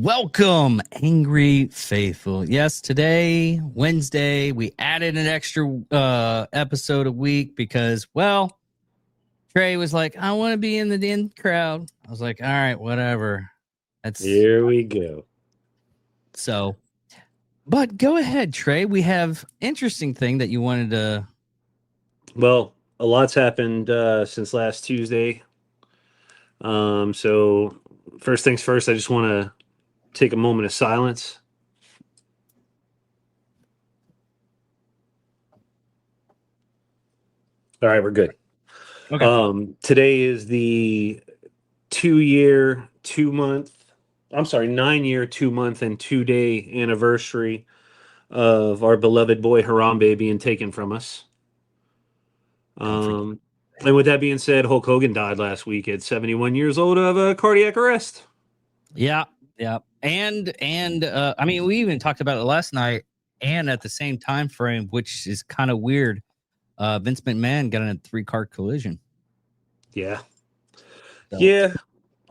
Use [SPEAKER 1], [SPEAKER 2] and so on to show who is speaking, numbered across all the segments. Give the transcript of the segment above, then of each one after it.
[SPEAKER 1] Welcome, Angry Faithful. Yes, today, Wednesday, we added an extra episode a week because, well, Trey was like, I want to be in the in crowd. I was like, all right, whatever.
[SPEAKER 2] Here we go.
[SPEAKER 1] So, but go ahead, Trey. We have interesting thing that you wanted to.
[SPEAKER 2] Well, a lot's happened since last Tuesday. So first things first, I just want to take a moment of silence. All right, we're good.
[SPEAKER 1] Okay.
[SPEAKER 2] Today is the 2-year, 2-month. I'm sorry, 9-year, 2-month, and 2-day anniversary of our beloved boy Harambe being taken from us. And with that being said, Hulk Hogan died last week at 71 years old of a cardiac arrest.
[SPEAKER 1] Yeah. And I mean, we even talked about it last night and at the same time frame, which is kind of weird. Vince McMahon got in a 3-car collision.
[SPEAKER 2] Yeah. So. Yeah.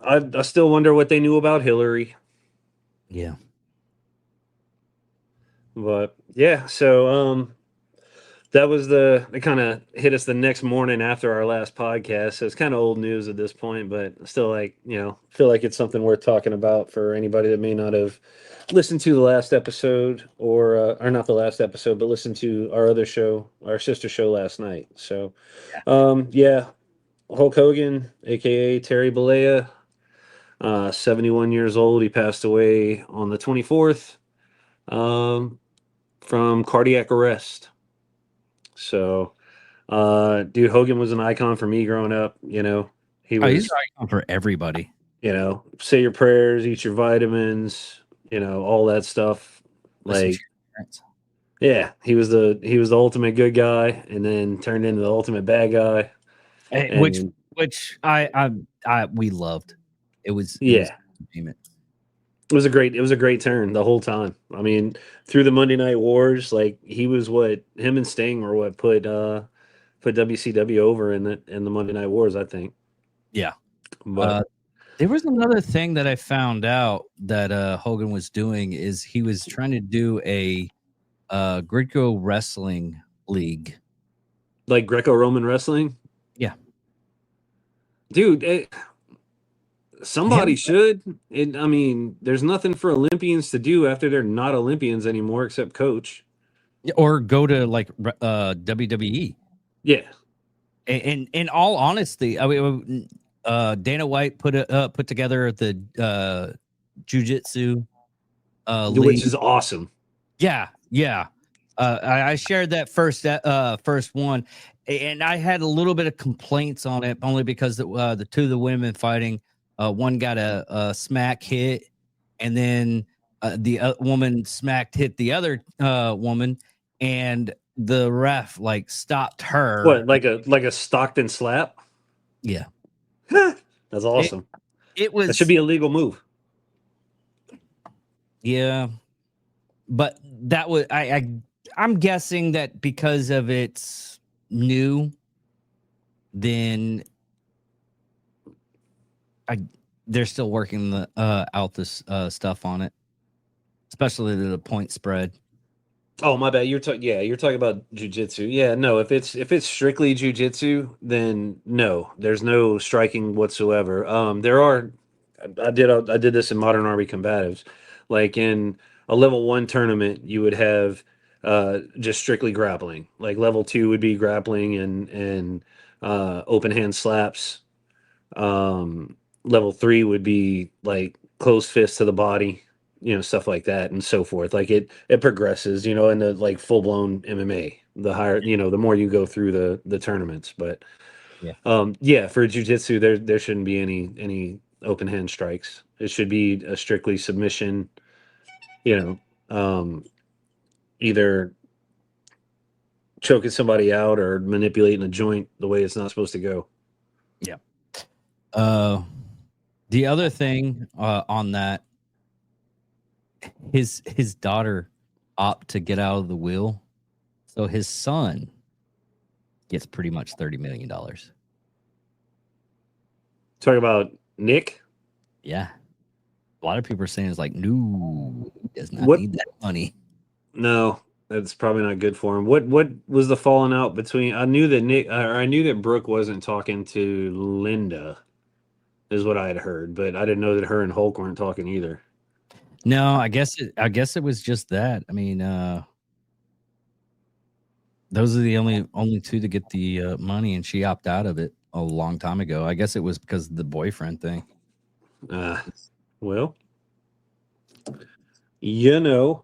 [SPEAKER 2] I still wonder what they knew about Hillary.
[SPEAKER 1] Yeah.
[SPEAKER 2] But yeah, so that was it kind of hit us the next morning after our last podcast. So it's kind of old news at this point, but still feel like it's something worth talking about for anybody that may not have listened to the last episode or not the last episode, but listened to our other show, our sister show last night. So yeah, Hulk Hogan, aka Terry Bollea, 71 years old. He passed away on the 24th from cardiac arrest. So, dude, Hogan was an icon for me growing up. He was.
[SPEAKER 1] He's an icon for everybody.
[SPEAKER 2] Say your prayers, eat your vitamins, all that stuff. Yeah, he was the ultimate good guy, and then turned into the ultimate bad guy.
[SPEAKER 1] Which we loved. It was
[SPEAKER 2] it was a great turn the whole time. I mean, through the Monday Night Wars, he was him and Sting were what put WCW over in the Monday Night Wars, I think.
[SPEAKER 1] Yeah. But there was another thing that I found out that Hogan was doing is he was trying to do a Greco wrestling league.
[SPEAKER 2] Like Greco-Roman wrestling?
[SPEAKER 1] Yeah.
[SPEAKER 2] Dude, somebody should. I mean, there's nothing for Olympians to do after they're not Olympians anymore except coach.
[SPEAKER 1] Or go to like WWE.
[SPEAKER 2] Yeah.
[SPEAKER 1] And in all honesty, I mean, Dana White put together the jiu-jitsu league,
[SPEAKER 2] which is awesome.
[SPEAKER 1] Yeah. I shared that first one, and I had a little bit of complaints on it only because the two of the women fighting, one got a smack hit, and then the woman hit the other woman, and the ref stopped her.
[SPEAKER 2] What, like a Stockton slap?
[SPEAKER 1] Yeah.
[SPEAKER 2] That's awesome. That should be a legal move.
[SPEAKER 1] Yeah. But that was I'm guessing that because of it's new, then they're still working out this stuff on it, especially the point spread.
[SPEAKER 2] Oh, my bad. You're talking about jiu-jitsu. Yeah, no, if it's strictly jiu-jitsu, then no, there's no striking whatsoever. I did this in Modern Army Combatives. Like in a level 1 tournament, you would have just strictly grappling. Like level 2 would be grappling and open hand slaps. Level 3 would be like closed fists to the body, stuff like that and so forth. Like it progresses, into like full blown MMA. The higher, the more you go through the tournaments. But for jiu-jitsu, there shouldn't be any open hand strikes. It should be a strictly submission. Either choking somebody out or manipulating a joint the way it's not supposed to go.
[SPEAKER 1] Yeah. The other thing on that, his daughter opted to get out of the will, so his son gets pretty much $30 million.
[SPEAKER 2] Talk about Nick.
[SPEAKER 1] Yeah. A lot of people are saying it's like, no, he does not
[SPEAKER 2] What?
[SPEAKER 1] need that money.
[SPEAKER 2] No, that's probably not good for him. What was the falling out between? I knew that I knew that Brooke wasn't talking to Linda, is what I had heard, but I didn't know that her and Hulk weren't talking either.
[SPEAKER 1] No, I guess it was just that. I mean, those are the only two to get the money, and she opted out of it a long time ago. I guess it was because of the boyfriend thing.
[SPEAKER 2] Well, you know,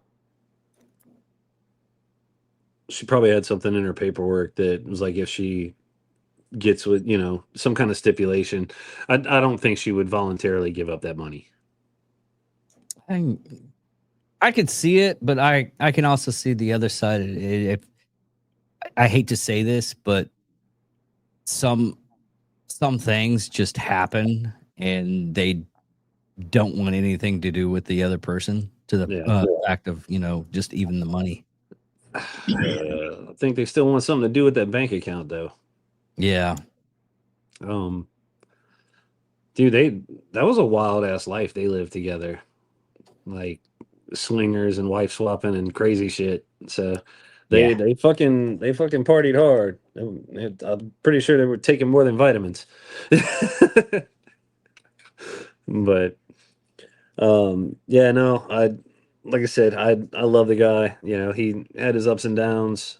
[SPEAKER 2] she probably had something in her paperwork that was like if she gets with some kind of stipulation, I don't think she would voluntarily give up that money.
[SPEAKER 1] I could see it, but I can also see the other side. If I hate to say this, but some things just happen, and they don't want anything to do with the other person. To the fact of just even the money.
[SPEAKER 2] I think they still want something to do with that bank account, though.
[SPEAKER 1] Yeah.
[SPEAKER 2] Dude, that was a wild ass life they lived together, like swingers and wife swapping and crazy shit. So they fucking partied hard. I'm pretty sure they were taking more than vitamins. But yeah, no, like I said, I love the guy. He had his ups and downs,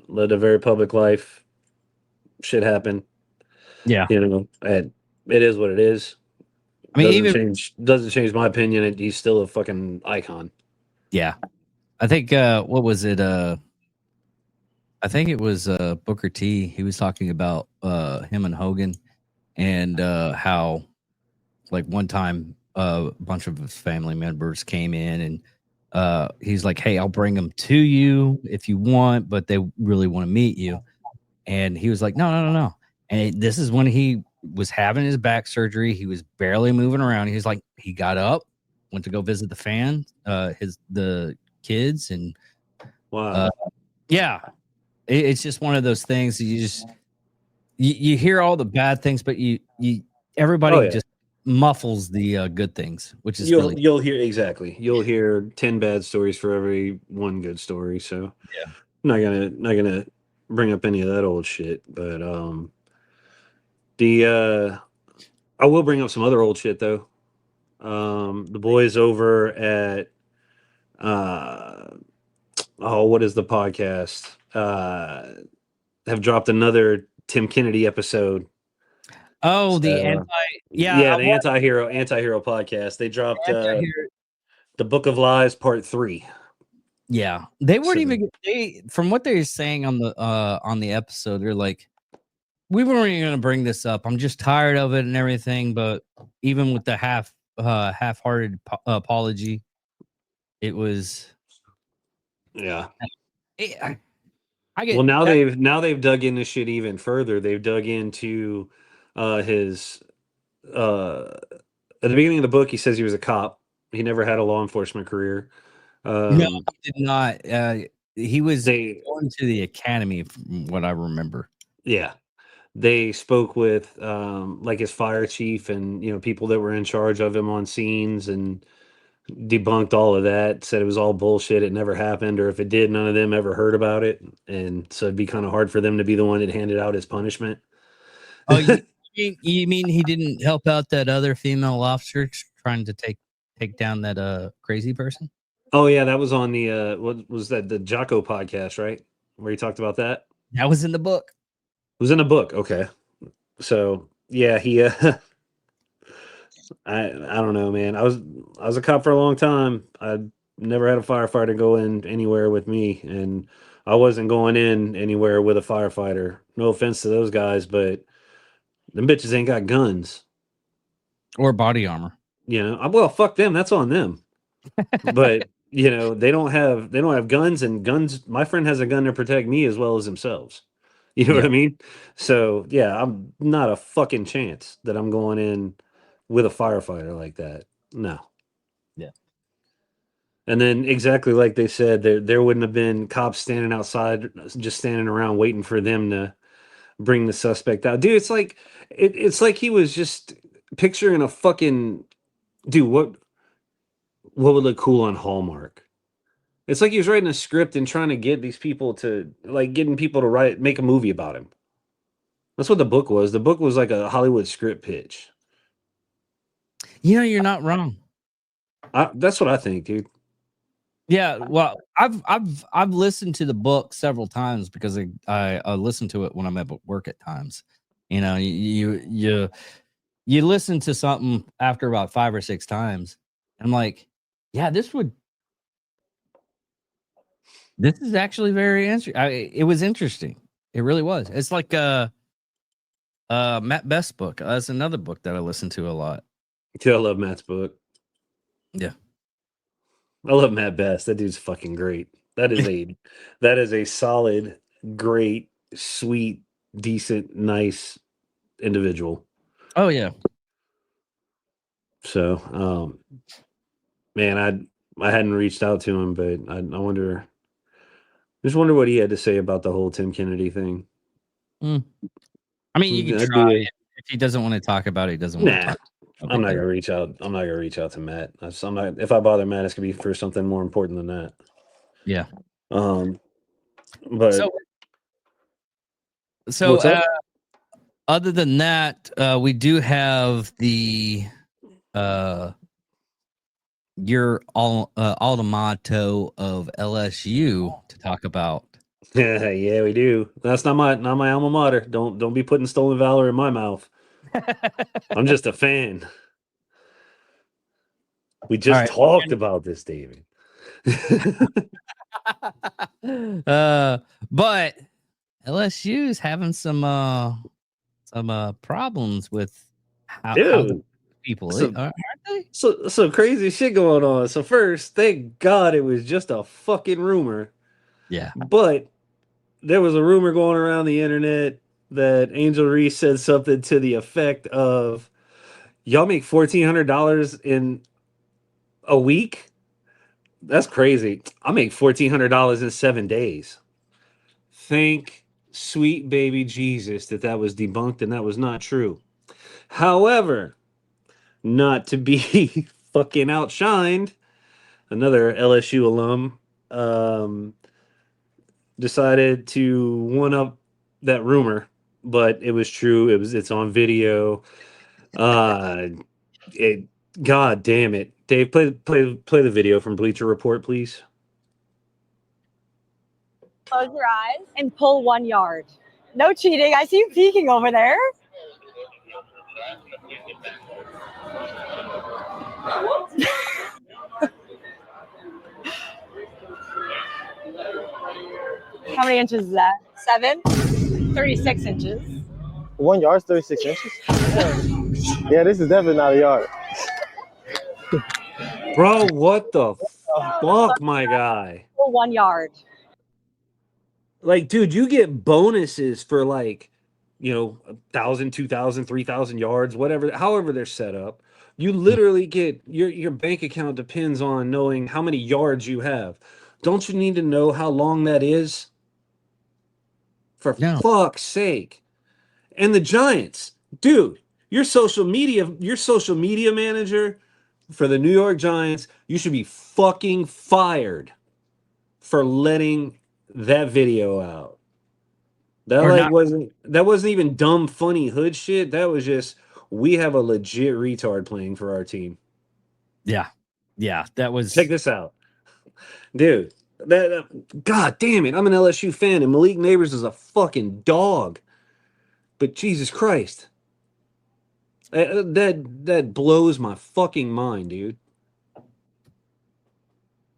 [SPEAKER 2] led a very public life. Shit happened.
[SPEAKER 1] Yeah.
[SPEAKER 2] And it is what it is.
[SPEAKER 1] I mean,
[SPEAKER 2] doesn't change my opinion. He's still a fucking icon.
[SPEAKER 1] Yeah. I think what was it? I think it was Booker T. He was talking about him and Hogan, and how like one time a bunch of his family members came in, and he's like, "Hey, I'll bring them to you if you want, but they really want to meet you." And he was like, "No." And this is when he was having his back surgery. He was barely moving around. He was like, he got up, went to go visit the kids, and
[SPEAKER 2] wow,
[SPEAKER 1] yeah, it's just one of those things that you hear all the bad things, but everybody just muffles the good things, which is
[SPEAKER 2] you'll hear 10 bad stories for every one good story. So
[SPEAKER 1] yeah,
[SPEAKER 2] I'm not gonna bring up any of that old shit, but I will bring up some other old shit though. The boys over at what is the podcast? Have dropped another Tim Kennedy episode.
[SPEAKER 1] Oh, the
[SPEAKER 2] the anti-hero podcast. They dropped the Book of Lies Part 3.
[SPEAKER 1] Yeah, they weren't even from what they were saying on the episode. They're like, we weren't even going to bring this up. I'm just tired of it and everything. But even with the half-hearted apology, it was
[SPEAKER 2] I get. Well, now they've dug into shit even further. They've dug into his at the beginning of the book. He says he was a cop. He never had a law enforcement career.
[SPEAKER 1] No, he did not. He was going to the academy, from what I remember.
[SPEAKER 2] Yeah, they spoke with like his fire chief and people that were in charge of him on scenes and debunked all of that, said it was all bullshit, it never happened, or if it did, none of them ever heard about it, and so it'd be kind of hard for them to be the one that handed out his punishment.
[SPEAKER 1] Oh, you mean he didn't help out that other female officer trying to take down that crazy person?
[SPEAKER 2] Oh yeah, that was on the what was that, the Jocko podcast, right, where he talked about that?
[SPEAKER 1] That was in the book.
[SPEAKER 2] It was in the book. Okay, so yeah, he I don't know, man. I was a cop for a long time. I never had a firefighter go in anywhere with me, and I wasn't going in anywhere with a firefighter. No offense to those guys, but them bitches ain't got guns
[SPEAKER 1] or body armor.
[SPEAKER 2] Well, fuck them. That's on them. But they don't have guns, and guns. My friend has a gun to protect me as well as themselves. You know what I mean? So yeah, I'm not a fucking chance that I'm going in with a firefighter like that. No.
[SPEAKER 1] Yeah.
[SPEAKER 2] And then exactly like they said, there wouldn't have been cops standing outside, just standing around waiting for them to bring the suspect out. Dude, it's like he was just picturing a fucking dude. what would look cool on Hallmark. It's like he was writing a script and trying to get these people to like getting people to make a movie about him. That's what the book was. The book was like a Hollywood script pitch.
[SPEAKER 1] You're not wrong.
[SPEAKER 2] That's what I think, dude.
[SPEAKER 1] Yeah, well, I've listened to the book several times because I listen to it when I'm at work at times. You listen to something after about 5 or 6 times. I'm like, yeah, this is actually very interesting. It was interesting. It really was. It's like Matt Best's book. That's another book that I listen to a lot.
[SPEAKER 2] Yeah, I love Matt's book.
[SPEAKER 1] Yeah.
[SPEAKER 2] I love Matt Best. That dude's fucking great. That is a solid, great, sweet, decent, nice individual.
[SPEAKER 1] Oh yeah.
[SPEAKER 2] So, man, I hadn't reached out to him, but I wonder, just wonder what he had to say about the whole Tim Kennedy thing.
[SPEAKER 1] I mean, you can try. If he doesn't want to talk about it, he doesn't want to talk.
[SPEAKER 2] I'm not gonna reach out. I'm not gonna reach out to Matt. I'm not. If I bother Matt, it's gonna be for something more important than that.
[SPEAKER 1] Yeah.
[SPEAKER 2] But
[SPEAKER 1] so other than that, we do have the your Altomato of LSU to talk about.
[SPEAKER 2] Yeah, we do. That's not my alma mater. Don't be putting stolen valor in my mouth. I'm just a fan. We just talked about this, David.
[SPEAKER 1] But LSU is having some problems with how people aren't they?
[SPEAKER 2] So crazy shit going on. So first, thank God it was just a fucking rumor.
[SPEAKER 1] Yeah.
[SPEAKER 2] But there was a rumor going around the internet that Angel Reese said something to the effect of, y'all make $1,400 in a week? That's crazy. I make $1,400 in 7 days. Thank sweet baby Jesus that was debunked and that was not true. However, not to be fucking outshined, another LSU alum decided to one up that rumor, but it was true. It's on video. God damn it. Dave, play the video from Bleacher Report, please.
[SPEAKER 3] Close your eyes and pull 1 yard. No cheating. I see you peeking over there. How many inches is that? 7? 36 inches.
[SPEAKER 4] 1 yard is 36 inches? Yeah, this is definitely not a yard.
[SPEAKER 2] Bro, what the fuck, my guy?
[SPEAKER 3] 1 yard.
[SPEAKER 2] Like, dude, you get bonuses for like, 1,000, 2,000, 3,000 yards, whatever, however they're set up. You literally get your bank account depends on knowing how many yards you have. Don't you need to know how long that is? For fuck's sake. And the Giants, dude, your social media manager for the New York Giants, you should be fucking fired for letting that video out. That wasn't even dumb, funny hood shit. That was just, we have a legit retard playing for our team.
[SPEAKER 1] Yeah. Yeah. That was.
[SPEAKER 2] Check this out. Dude, God damn it. I'm an LSU fan and Malik Neighbors is a fucking dog. But Jesus Christ. That blows my fucking mind, dude.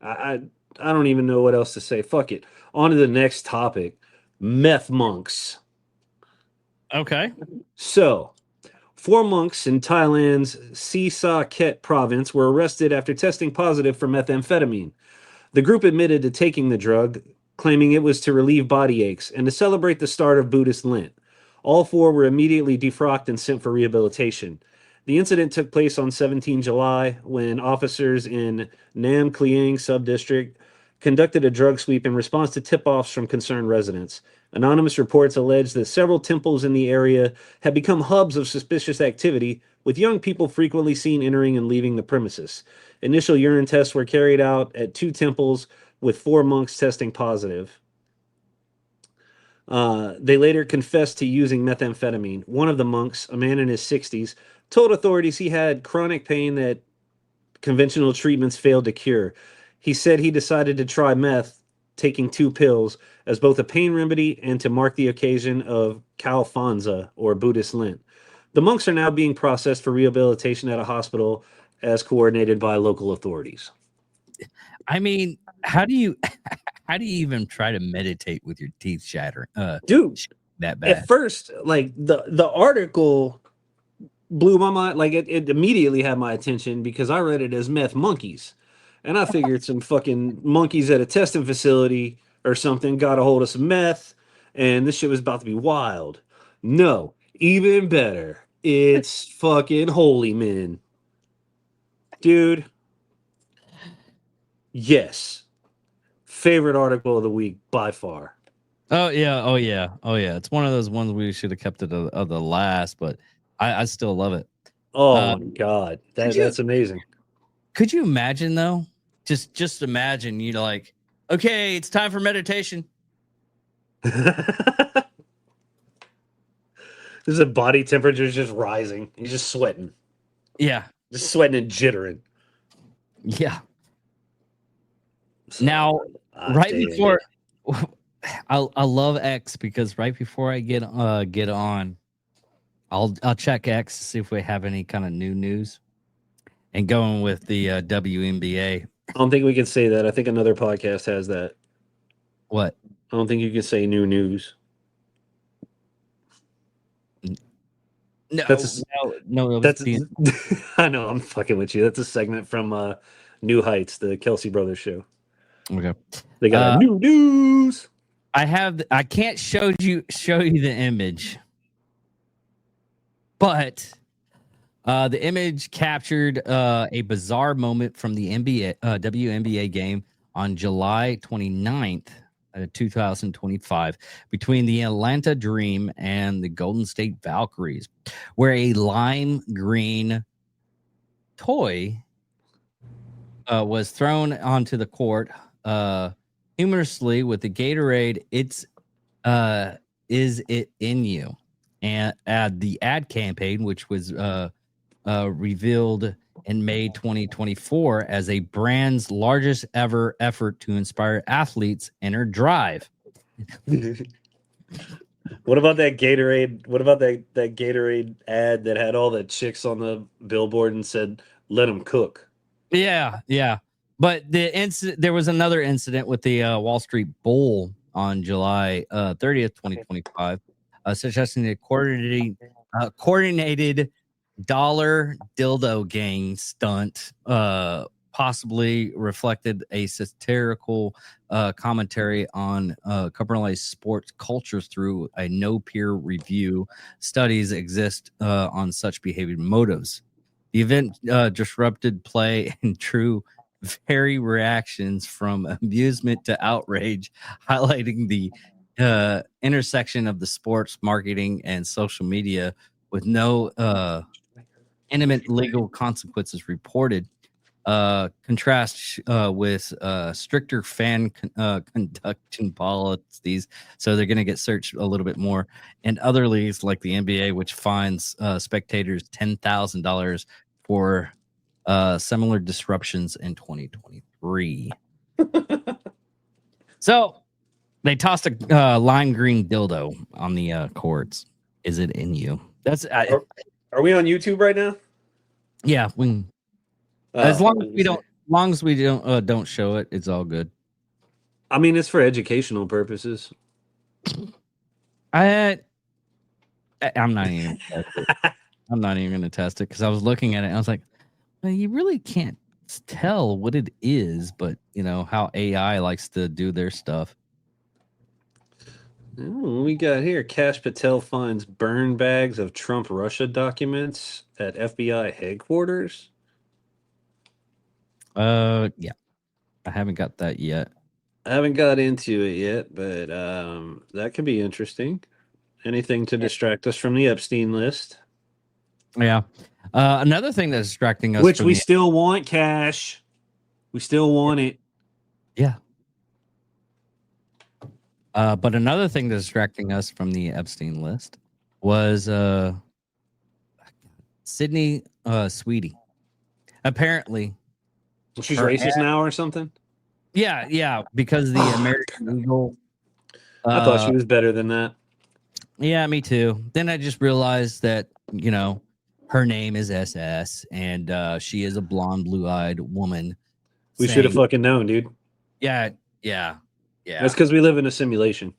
[SPEAKER 2] I don't even know what else to say. Fuck it. On to the next topic. Meth monks.
[SPEAKER 1] Okay.
[SPEAKER 2] So, 4 monks in Thailand's Si Sa Ket province were arrested after testing positive for methamphetamine. The group admitted to taking the drug, claiming it was to relieve body aches and to celebrate the start of Buddhist Lent. All 4 were immediately defrocked and sent for rehabilitation. The incident took place on 17 July when officers in Nam Kliang subdistrict conducted a drug sweep in response to tip-offs from concerned residents. Anonymous reports allege that several temples in the area have become hubs of suspicious activity, with young people frequently seen entering and leaving the premises. Initial urine tests were carried out at 2 temples, with 4 monks testing positive. They later confessed to using methamphetamine. One of the monks, a man in his 60s, told authorities he had chronic pain that conventional treatments failed to cure. He said he decided to try meth, taking 2 pills, as both a pain remedy and to mark the occasion of Kalfanza, or Buddhist Lent. The monks are now being processed for rehabilitation at a hospital as coordinated by local authorities.
[SPEAKER 1] I mean, how do you even try to meditate with your teeth shattering?
[SPEAKER 2] Dude,
[SPEAKER 1] that bad.
[SPEAKER 2] at first, like the article blew my mind. Like it immediately had my attention because I read it as meth monkeys, and I figured some fucking monkeys at a testing facility or something got a hold of some meth, and this shit was about to be wild. No, even better. It's fucking holy men, dude. Yes, favorite article of the week by far.
[SPEAKER 1] Oh yeah. It's one of those ones we should have kept it of the last, but I still love it.
[SPEAKER 2] Oh my god, that's amazing.
[SPEAKER 1] Could you imagine though? Just imagine, you know, like, okay, it's time for meditation.
[SPEAKER 2] There's a body temperature just rising. He's just sweating.
[SPEAKER 1] Yeah.
[SPEAKER 2] Just sweating and jittering.
[SPEAKER 1] Yeah. Now, right before I love X because right before I get on, I'll check X to see if we have any kind of new news. And going with the WNBA.
[SPEAKER 2] I don't think we can say that. I think another podcast has that.
[SPEAKER 1] What?
[SPEAKER 2] I don't think you can say new news.
[SPEAKER 1] No,
[SPEAKER 2] that's I know, I'm fucking with you. That's a segment from New Heights, the Kelsey Brothers show.
[SPEAKER 1] Okay.
[SPEAKER 2] They got new news.
[SPEAKER 1] I can't show you the image. But the image captured a bizarre moment from the WNBA game on July 29th, 2025, between the Atlanta Dream and the Golden State Valkyries, where a lime green toy was thrown onto the court humorously with the Gatorade, Is It In You? And the ad campaign, which was revealed in May 2024 as a brand's largest ever effort to inspire athletes inner drive.
[SPEAKER 2] What about that Gatorade? What about that Gatorade ad that had all the chicks on the billboard and said, "Let them cook"?
[SPEAKER 1] Yeah. But there was another incident with the Wall Street Bull on July 30th, 2025, suggesting a coordinated dollar dildo gang stunt possibly reflected a satirical commentary on compromised sports cultures through a no peer review. Studies exist on such behavior motives. The event disrupted play and drew varied reactions from amusement to outrage, highlighting the intersection of the sports marketing and social media with no intimate legal consequences reported. Contrast with stricter fan conduction policies, so they're going to get searched a little bit more. And other leagues like the NBA, which fines spectators $10,000 for similar disruptions in 2023. So they tossed a lime green dildo on the courts. Is it in you?
[SPEAKER 2] Are we on YouTube right now?
[SPEAKER 1] Yeah, we. As long as we don't show it, it's all good.
[SPEAKER 2] I mean, it's for educational purposes.
[SPEAKER 1] I'm not even. I'm not even going to test it because I was looking at it and I was like, well, you really can't tell what it is, but you know how AI likes to do their stuff.
[SPEAKER 2] Oh, we got here. Kash Patel finds burn bags of Trump Russia documents at FBI headquarters.
[SPEAKER 1] Yeah, I haven't got that yet.
[SPEAKER 2] I haven't got into it yet, but that could be interesting. Anything to distract us from the Epstein list,
[SPEAKER 1] Yeah. Another thing that's distracting us
[SPEAKER 2] which
[SPEAKER 1] from
[SPEAKER 2] we
[SPEAKER 1] the,
[SPEAKER 2] still want cash. We still want it.
[SPEAKER 1] yeah. But another thing that's distracting us from the Epstein list was Sydney Sweetie. Apparently,
[SPEAKER 2] She's
[SPEAKER 1] her
[SPEAKER 2] racist now or something.
[SPEAKER 1] yeah, because the American Eagle.
[SPEAKER 2] I thought she was better than that.
[SPEAKER 1] Yeah, me too. Then I just realized that, her name is SS and she is a blonde, blue-eyed woman.
[SPEAKER 2] We should have
[SPEAKER 1] saying-
[SPEAKER 2] fucking known, dude.
[SPEAKER 1] Yeah.
[SPEAKER 2] That's because we live in a simulation.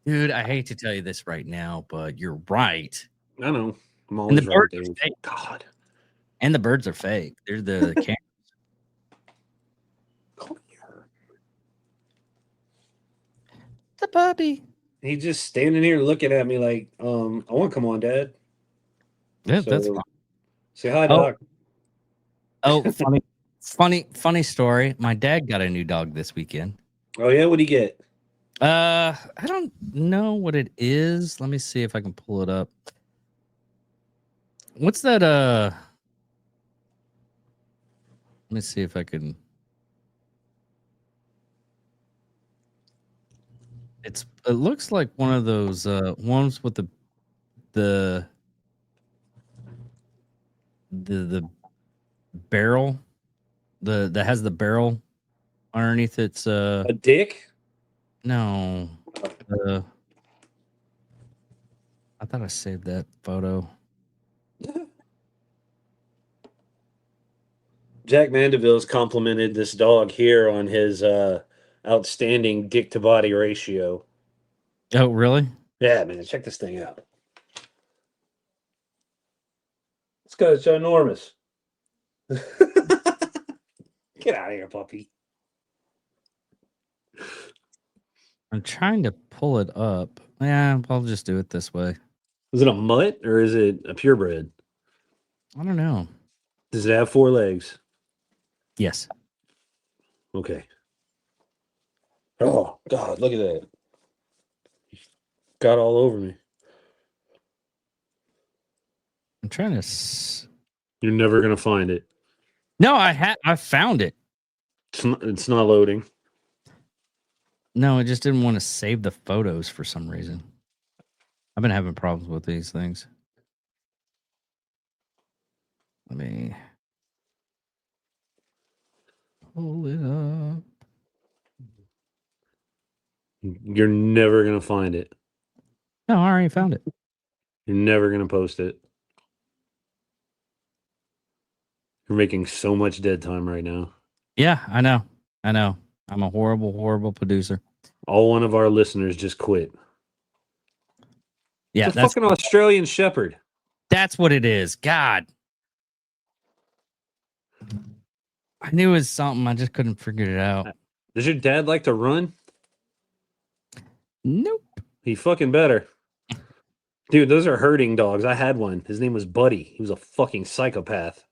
[SPEAKER 1] Dude, I hate to tell you this right now, but you're right.
[SPEAKER 2] I know. I'm
[SPEAKER 1] And the
[SPEAKER 2] always right,
[SPEAKER 1] birds are
[SPEAKER 2] dude.
[SPEAKER 1] fake.
[SPEAKER 2] God.
[SPEAKER 1] And the birds are fake. They're the cameras.
[SPEAKER 2] Come here.
[SPEAKER 1] The puppy.
[SPEAKER 2] He's just standing here looking at me like, I want to come on, Dad.
[SPEAKER 1] Yeah, that's
[SPEAKER 2] So,
[SPEAKER 1] fine.
[SPEAKER 2] say hi,
[SPEAKER 1] Oh.
[SPEAKER 2] Doc.
[SPEAKER 1] Oh, funny story. My dad got a new dog this weekend.
[SPEAKER 2] Oh yeah, what'd he get?
[SPEAKER 1] I don't know what it is. Let me see if I can pull it up. What's that? Let me see if I can. It looks like one of those ones with the barrel, that has the barrel underneath its
[SPEAKER 2] A dick?
[SPEAKER 1] no. I thought I saved that photo.
[SPEAKER 2] Jack Mandeville's complimented this dog here on his outstanding dick to body ratio.
[SPEAKER 1] Oh, really?
[SPEAKER 2] Yeah, man, check this thing out. This guy's ginormous. Get out of here, puppy.
[SPEAKER 1] I'm trying to pull it up. Yeah, I'll just do it this way.
[SPEAKER 2] Is it a mutt or is it a purebred?
[SPEAKER 1] I don't know.
[SPEAKER 2] Does it have 4 legs?
[SPEAKER 1] Yes.
[SPEAKER 2] Okay. Oh, God, look at that. Got all over me.
[SPEAKER 1] I'm trying to.
[SPEAKER 2] You're never going to find it.
[SPEAKER 1] No, I found it.
[SPEAKER 2] It's not loading.
[SPEAKER 1] No, I just didn't want to save the photos for some reason. I've been having problems with these things. Let me pull it up.
[SPEAKER 2] You're never going to find it.
[SPEAKER 1] No, I already found it.
[SPEAKER 2] You're never going to post it. You're making so much dead time right now.
[SPEAKER 1] Yeah, I know. I'm a horrible, horrible producer.
[SPEAKER 2] All one of our listeners just quit.
[SPEAKER 1] Yeah,
[SPEAKER 2] It's a fucking Australian Shepherd.
[SPEAKER 1] that's what it is. God. I knew it was something. I just couldn't figure it out.
[SPEAKER 2] Does your dad like to run?
[SPEAKER 1] Nope.
[SPEAKER 2] He fucking better. Dude, those are herding dogs. I had one. His name was Buddy. He was a fucking psychopath.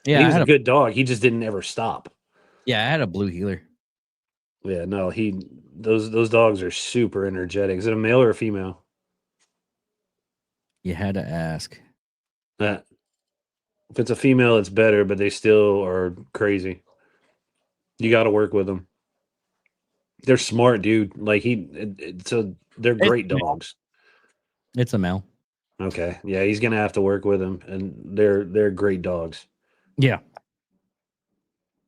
[SPEAKER 1] Yeah,
[SPEAKER 2] he
[SPEAKER 1] I
[SPEAKER 2] was
[SPEAKER 1] had
[SPEAKER 2] a good dog. He just didn't ever stop.
[SPEAKER 1] I had a blue healer.
[SPEAKER 2] Yeah, no, those dogs are super energetic. Is it a male or a female?
[SPEAKER 1] You had to ask.
[SPEAKER 2] If it's a female, it's better, but they still are crazy. You got to work with them. They're smart, dude. Like they're great dogs.
[SPEAKER 1] It's a male.
[SPEAKER 2] Okay, yeah, he's gonna have to work with them, and they're great dogs.
[SPEAKER 1] Yeah.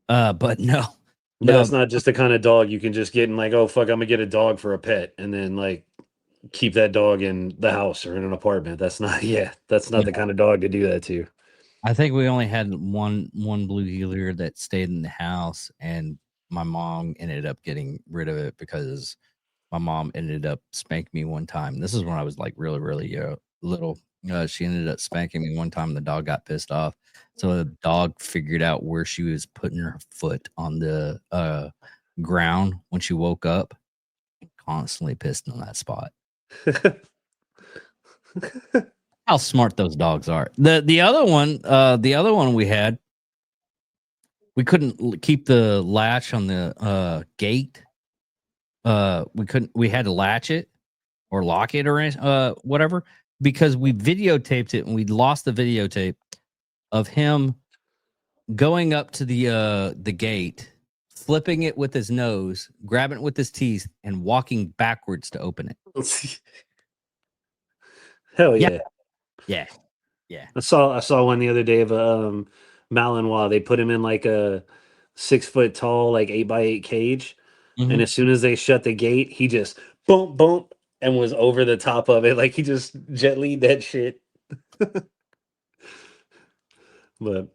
[SPEAKER 1] But no.
[SPEAKER 2] But that's not just the kind of dog you can just get and like, oh fuck, I'm gonna get a dog for a pet, and then like keep that dog in the house or in an apartment. That's not the kind of dog to do that to.
[SPEAKER 1] I think we only had one blue healer that stayed in the house, and my mom ended up getting rid of it because my mom ended up spanking me one time. This is when I was like really, really little. She ended up spanking me one time. The dog got pissed off. So the dog figured out where she was putting her foot on the ground when she woke up, and constantly pissed on that spot. How smart those dogs are. The other one we had we couldn't keep the latch on the gate. We had to latch it or lock it or whatever, because we videotaped it and we lost the videotape of him going up to the gate, flipping it with his nose, grabbing it with his teeth, and walking backwards to open it.
[SPEAKER 2] Hell
[SPEAKER 1] Yeah.
[SPEAKER 2] yeah.
[SPEAKER 1] Yeah.
[SPEAKER 2] I saw one the other day of Malinois. They put him in like a 6 foot tall, like 8x8 cage.
[SPEAKER 1] Mhm.
[SPEAKER 2] And as soon as they shut the gate, he just bump and was over the top of it. Like he just gently that shit. But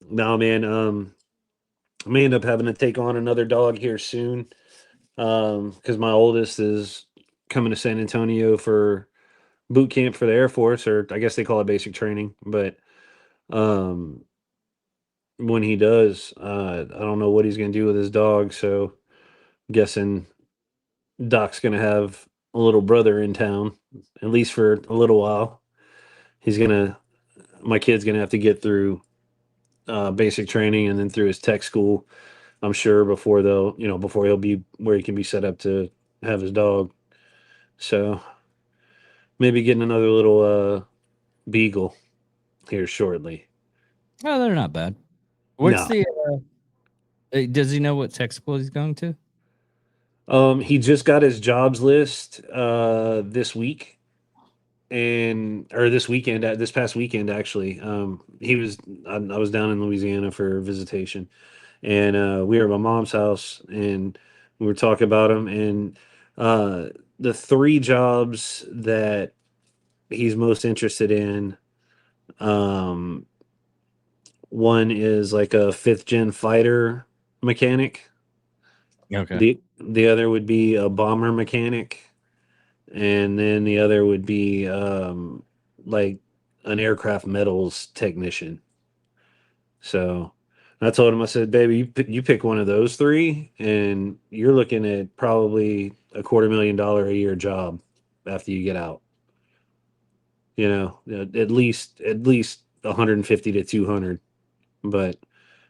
[SPEAKER 2] no, man, I may end up having to take on another dog here soon. Because my oldest is coming to San Antonio for boot camp for the Air Force, or I guess they call it basic training. But um when he does, I don't know what he's gonna do with his dog, so I'm guessing Doc's gonna have a little brother in town, at least for a little while. My kid's gonna have to get through basic training and then through his tech school, I'm sure, before he'll be where he can be set up to have his dog. So maybe getting another little beagle here shortly.
[SPEAKER 1] Oh, they're not bad. What's
[SPEAKER 2] No.
[SPEAKER 1] does he know what tech school he's going to?
[SPEAKER 2] He just got his jobs list this week, this past weekend actually. I was down in Louisiana for visitation, and we were at my mom's house, and we were talking about him, and the three jobs that he's most interested in. One is like a 5th-gen fighter mechanic.
[SPEAKER 1] Okay.
[SPEAKER 2] The other would be a bomber mechanic, and then the other would be like an aircraft metals technician. So I told him, I said, baby, you pick one of those three, and you're looking at probably $250,000 a year job after you get out. At least 150 to 200. But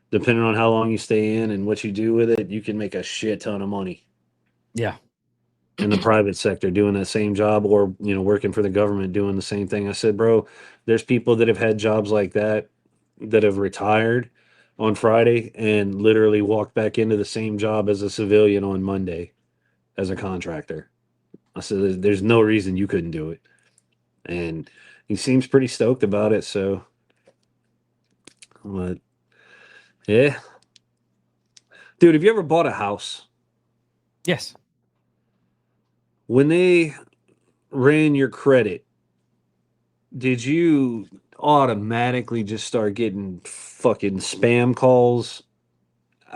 [SPEAKER 2] depending on how long you stay in and what you do with it, you can make a shit ton of money
[SPEAKER 1] Yeah.
[SPEAKER 2] in the private sector doing that same job, or working for the government doing the same thing. I said, bro, there's people that have had jobs like that have retired on Friday and literally walked back into the same job as a civilian on Monday as a contractor. I said, there's no reason you couldn't do it. And he seems pretty stoked about it. So, but yeah. Dude, have you ever bought a house?
[SPEAKER 1] Yes.
[SPEAKER 2] When they ran your credit, did you automatically just start getting fucking spam calls?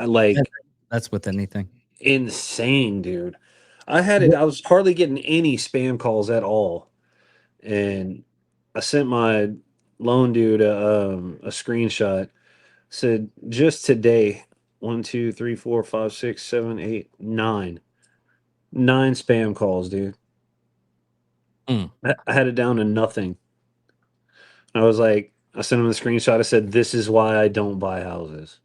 [SPEAKER 2] Like
[SPEAKER 1] That's with anything.
[SPEAKER 2] insane, dude. I was hardly getting any spam calls at all. And I sent my loan dude a screenshot. Said just today, 1, 2, 3, 4, 5, 6, 7, 8, 9. 9 spam calls, dude.
[SPEAKER 1] Mm.
[SPEAKER 2] I had it down to nothing. I was like, I sent him the screenshot. I said, "This is why I don't buy houses."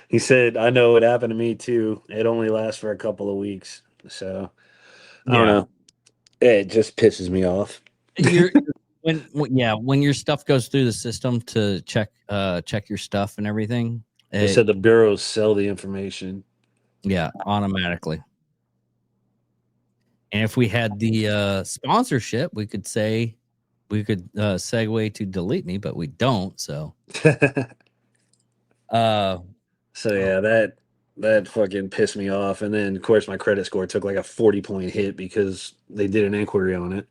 [SPEAKER 2] He said, "I know it happened to me too. It only lasts for a couple of weeks." So I don't know. It just pisses me off.
[SPEAKER 1] When your stuff goes through the system to check your stuff and everything,
[SPEAKER 2] They said the bureaus sell the information.
[SPEAKER 1] Yeah, automatically. And if we had the sponsorship, we could segue to Delete Me, but we don't. So,
[SPEAKER 2] So yeah, that fucking pissed me off. And then of course my credit score took like a 40-point hit because they did an inquiry on it.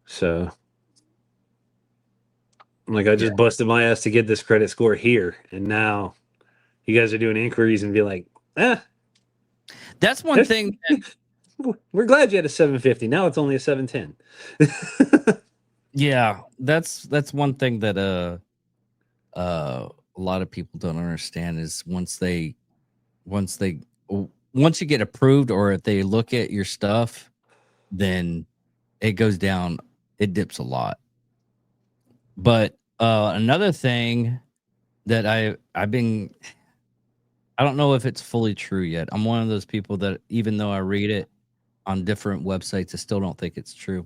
[SPEAKER 2] So like I just busted my ass to get this credit score here, and now you guys are doing inquiries and be like,
[SPEAKER 1] that's one thing.
[SPEAKER 2] We're glad you had a 750. Now it's only a 710.
[SPEAKER 1] Yeah, that's one thing that a lot of people don't understand is once you get approved, or if they look at your stuff, then it goes down, it dips a lot. But Another thing that I've been, I don't know if it's fully true yet. I'm one of those people that even though I read it on different websites, I still don't think it's true.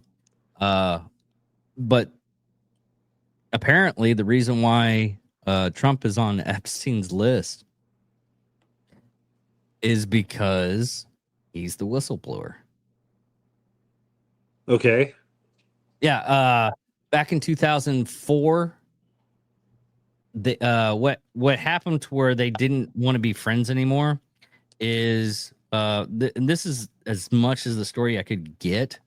[SPEAKER 1] But apparently the reason why Trump is on Epstein's list is because he's the whistleblower.
[SPEAKER 2] Okay.
[SPEAKER 1] Yeah, back in 2004, what happened to where they didn't want to be friends anymore is and this is as much as the story I could get.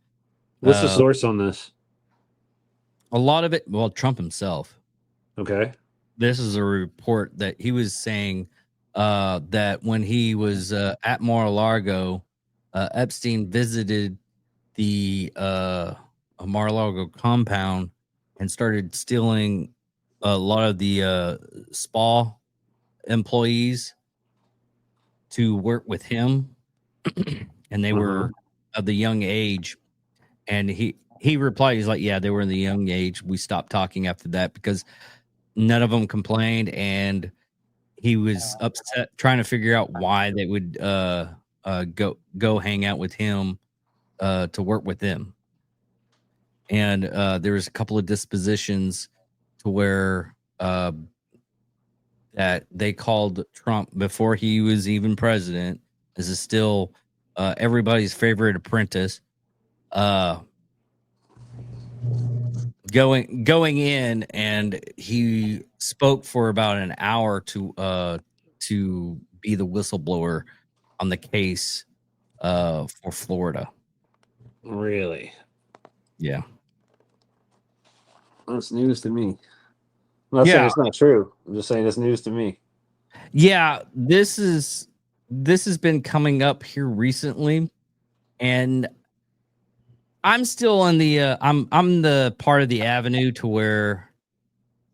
[SPEAKER 2] What's the source on this?
[SPEAKER 1] A lot of it, well, Trump himself.
[SPEAKER 2] Okay.
[SPEAKER 1] This is a report that he was saying that when he was at Mar-a-Lago, Epstein visited the Mar-a-Lago compound and started stealing a lot of the spa employees to work with him, and they were of the young age. And he replied, he's like, yeah, they were in the young age. We stopped talking after that because none of them complained, and he was upset trying to figure out why they would go hang out with him to work with them. And there was a couple of dispositions to where that they called Trump before he was even president. This is still everybody's favorite apprentice. Going in, and he spoke for about an hour to be the whistleblower on the case for Florida.
[SPEAKER 2] Really?
[SPEAKER 1] Yeah.
[SPEAKER 2] That's news to me. I'm not saying it's not true. I'm just saying it's news to me.
[SPEAKER 1] Yeah, this has been coming up here recently, and I'm still in the I'm the part of the avenue to where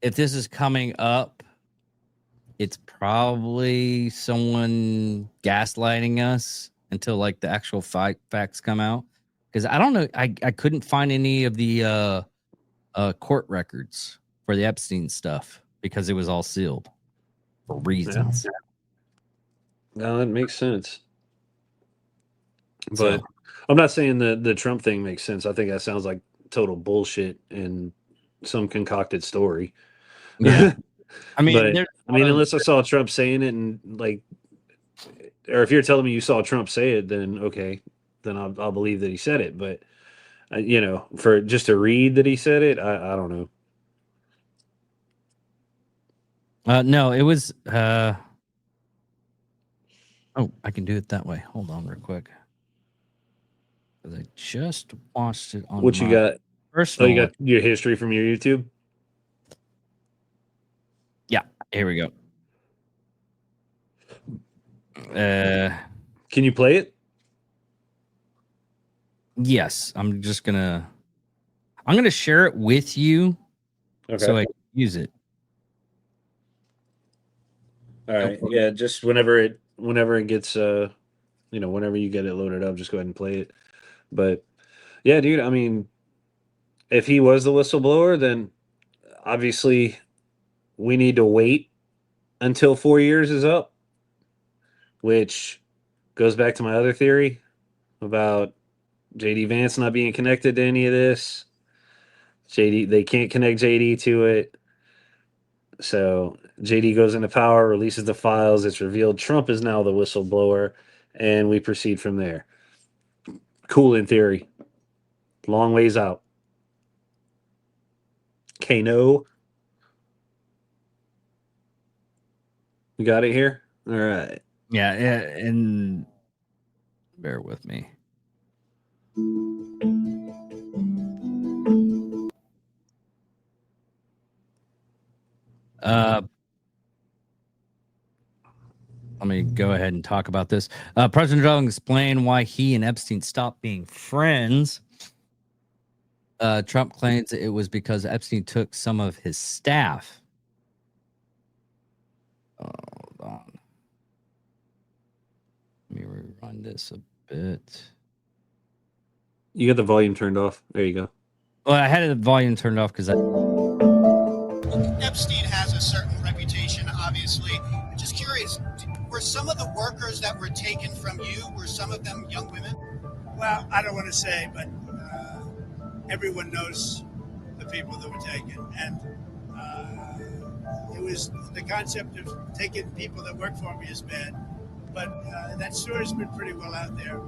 [SPEAKER 1] if this is coming up, it's probably someone gaslighting us until like the actual facts come out. Because I don't know, I couldn't find any of the court records for the Epstein stuff because it was all sealed for reasons.
[SPEAKER 2] Yeah. No, that makes sense. But
[SPEAKER 1] So,
[SPEAKER 2] I'm not saying the Trump thing makes sense. I think that sounds like total bullshit and some concocted story.
[SPEAKER 1] yeah. I mean,
[SPEAKER 2] But unless I saw Trump saying it, and like, or if you're telling me you saw Trump say it, then okay, then I'll believe that he said it. But for just to read that he said it, I don't know.
[SPEAKER 1] no, it was oh, I can do it that way. Hold on real quick. I just watched it on
[SPEAKER 2] What you got?
[SPEAKER 1] personal.
[SPEAKER 2] Oh, you got your history from your YouTube?
[SPEAKER 1] Yeah, here we go.
[SPEAKER 2] Can you play it?
[SPEAKER 1] Yes, I'm gonna share it with you so I can use it.
[SPEAKER 2] All right. Yeah, just whenever it gets whenever you get it loaded up, just go ahead and play it. But yeah, dude, I mean, if he was the whistleblower, then obviously we need to wait until 4 years is up, which goes back to my other theory about JD Vance not being connected to any of this. They can't connect JD to it. So JD goes into power, releases the files. It's revealed Trump is now the whistleblower, and we proceed from there. Cool in theory. Long ways out. Kano. You got it here? All right.
[SPEAKER 1] Yeah, and bear with me. Let me go ahead and talk about this. President Trump explained why he and Epstein stopped being friends. Trump claims it was because Epstein took some of his staff. Hold on. Let me rerun this a bit.
[SPEAKER 2] You got the volume turned off. There you go.
[SPEAKER 1] Well, I had the volume turned off because
[SPEAKER 5] Epstein has a certain reputation, obviously. I'm just curious, were some of the workers that were taken from you, were some of them young women?
[SPEAKER 6] Well, I don't want to say, but everyone knows the people that were taken. And it was the concept of taking people that work for me is bad. But that story's been pretty well out there.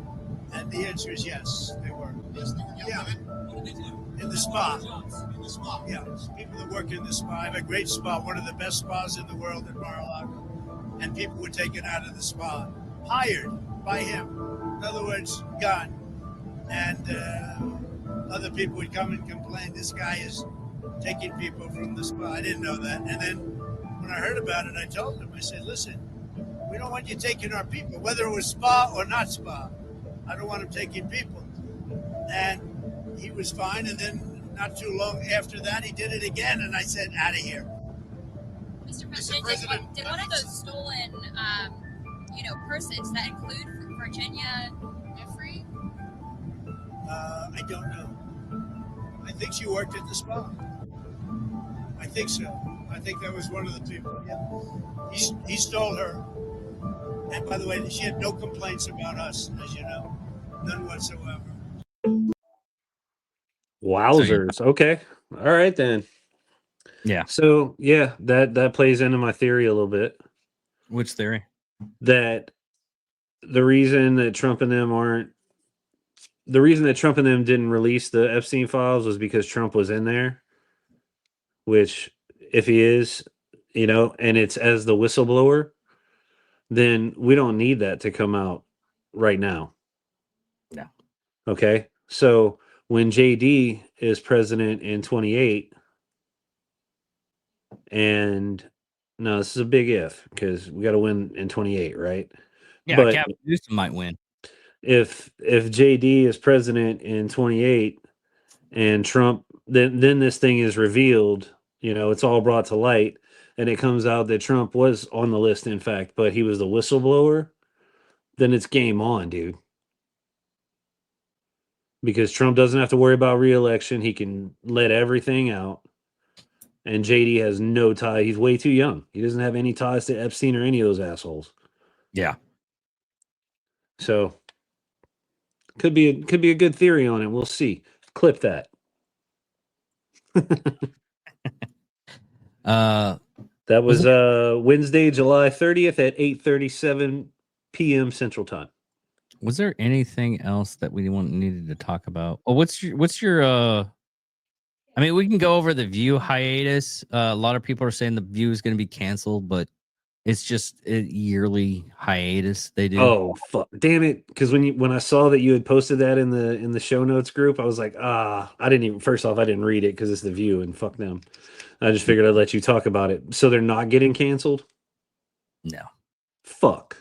[SPEAKER 6] And the answer is yes, they were.
[SPEAKER 5] Yes, they were young women.
[SPEAKER 6] What did they do? In the spa.
[SPEAKER 5] In the spa.
[SPEAKER 6] Yeah, people that work in the spa. I have a great spa, one of the best spas in the world in Mar-a-Lago. And people were taken out of the spa, hired by him. In other words, gone. And other people would come and complain, this guy is taking people from the spa. I didn't know that. And then when I heard about it, I told him, I said, listen, we don't want you taking our people, whether it was spa or not spa. I don't want him taking people. And he was fine. And then not too long after that, he did it again. And I said, out of here.
[SPEAKER 7] Mr. President, did one of those stolen, persons that include Virginia Giuffre?
[SPEAKER 6] I don't know. I think she worked at the spa. I think so. I think that was one of the people. Yeah. He stole her. And by the way, she had no complaints about us, as you know. None whatsoever.
[SPEAKER 2] Wowzers. Okay. All right then.
[SPEAKER 1] Yeah.
[SPEAKER 2] So yeah, that plays into my theory a little bit.
[SPEAKER 1] Which theory?
[SPEAKER 2] That the reason that Trump and them didn't release the Epstein files was because Trump was in there. Which, if he is, and it's as the whistleblower, then we don't need that to come out right now.
[SPEAKER 1] No.
[SPEAKER 2] Okay. So when JD is president in 28, and no, this is a big if because we got to win in 28, right?
[SPEAKER 1] Yeah,
[SPEAKER 2] but
[SPEAKER 1] Gavin Newsom might win.
[SPEAKER 2] If JD is president in 28 and Trump, then this thing is revealed, it's all brought to light, and it comes out that Trump was on the list, in fact, but he was the whistleblower, then it's game on, dude. Because Trump doesn't have to worry about re-election. He can let everything out. And JD has no tie. He's way too young. He doesn't have any ties to Epstein or any of those assholes.
[SPEAKER 1] Yeah.
[SPEAKER 2] So could be a good theory on it. We'll see. Clip that. That was Wednesday, July 30th at 8:37 p.m. Central Time.
[SPEAKER 1] Was there anything else that we needed to talk about? Oh, what's your I mean, we can go over the View hiatus. A lot of people are saying the View is going to be canceled, but it's just a yearly hiatus they do.
[SPEAKER 2] Oh, fuck. Damn it. Because when I saw that you had posted that in the show notes group, I was like, I didn't read it because it's the View and fuck them. I just figured I'd let you talk about it. So they're not getting canceled?
[SPEAKER 1] No.
[SPEAKER 2] Fuck.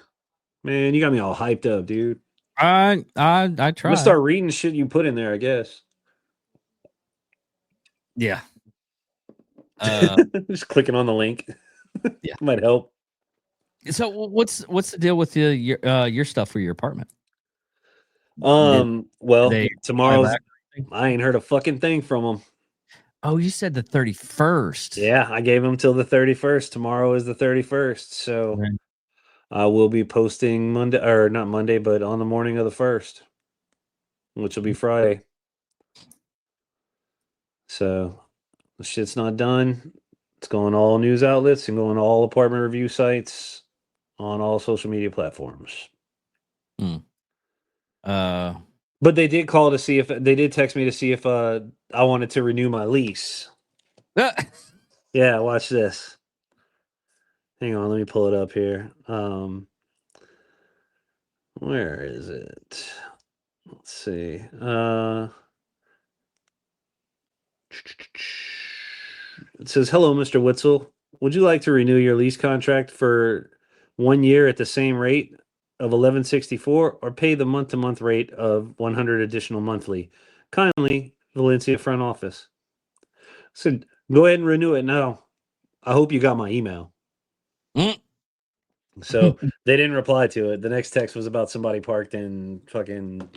[SPEAKER 2] Man, you got me all hyped up, dude.
[SPEAKER 1] I try.
[SPEAKER 2] I'm gonna start reading shit you put in there, I guess.
[SPEAKER 1] Yeah.
[SPEAKER 2] Just clicking on the link.
[SPEAKER 1] Yeah.
[SPEAKER 2] Might help.
[SPEAKER 1] So what's the deal with your stuff for your apartment?
[SPEAKER 2] Well, tomorrow's I ain't heard a fucking thing from them.
[SPEAKER 1] Oh, you said the 31st.
[SPEAKER 2] Yeah, I gave them till the 31st. Tomorrow is the 31st. So I will be posting Monday, or not Monday, but on the morning of the 1st, which will be Friday. So the shit's not done. It's going all news outlets and going all apartment review sites on all social media platforms. But they did call to see if they did text me to see if I wanted to renew my lease. Yeah, watch this. Hang on, let me pull it up here. Where is it? Let's see. It says, "Hello, Mr. Witzel. Would you like to renew your lease contract for 1 year at the same rate of $11.64 or pay the month-to-month rate of $100 additional monthly? Kindly, Valencia front office." So go ahead and renew it now. I hope you got my email. So they didn't reply to it. The next text was about somebody parked in fucking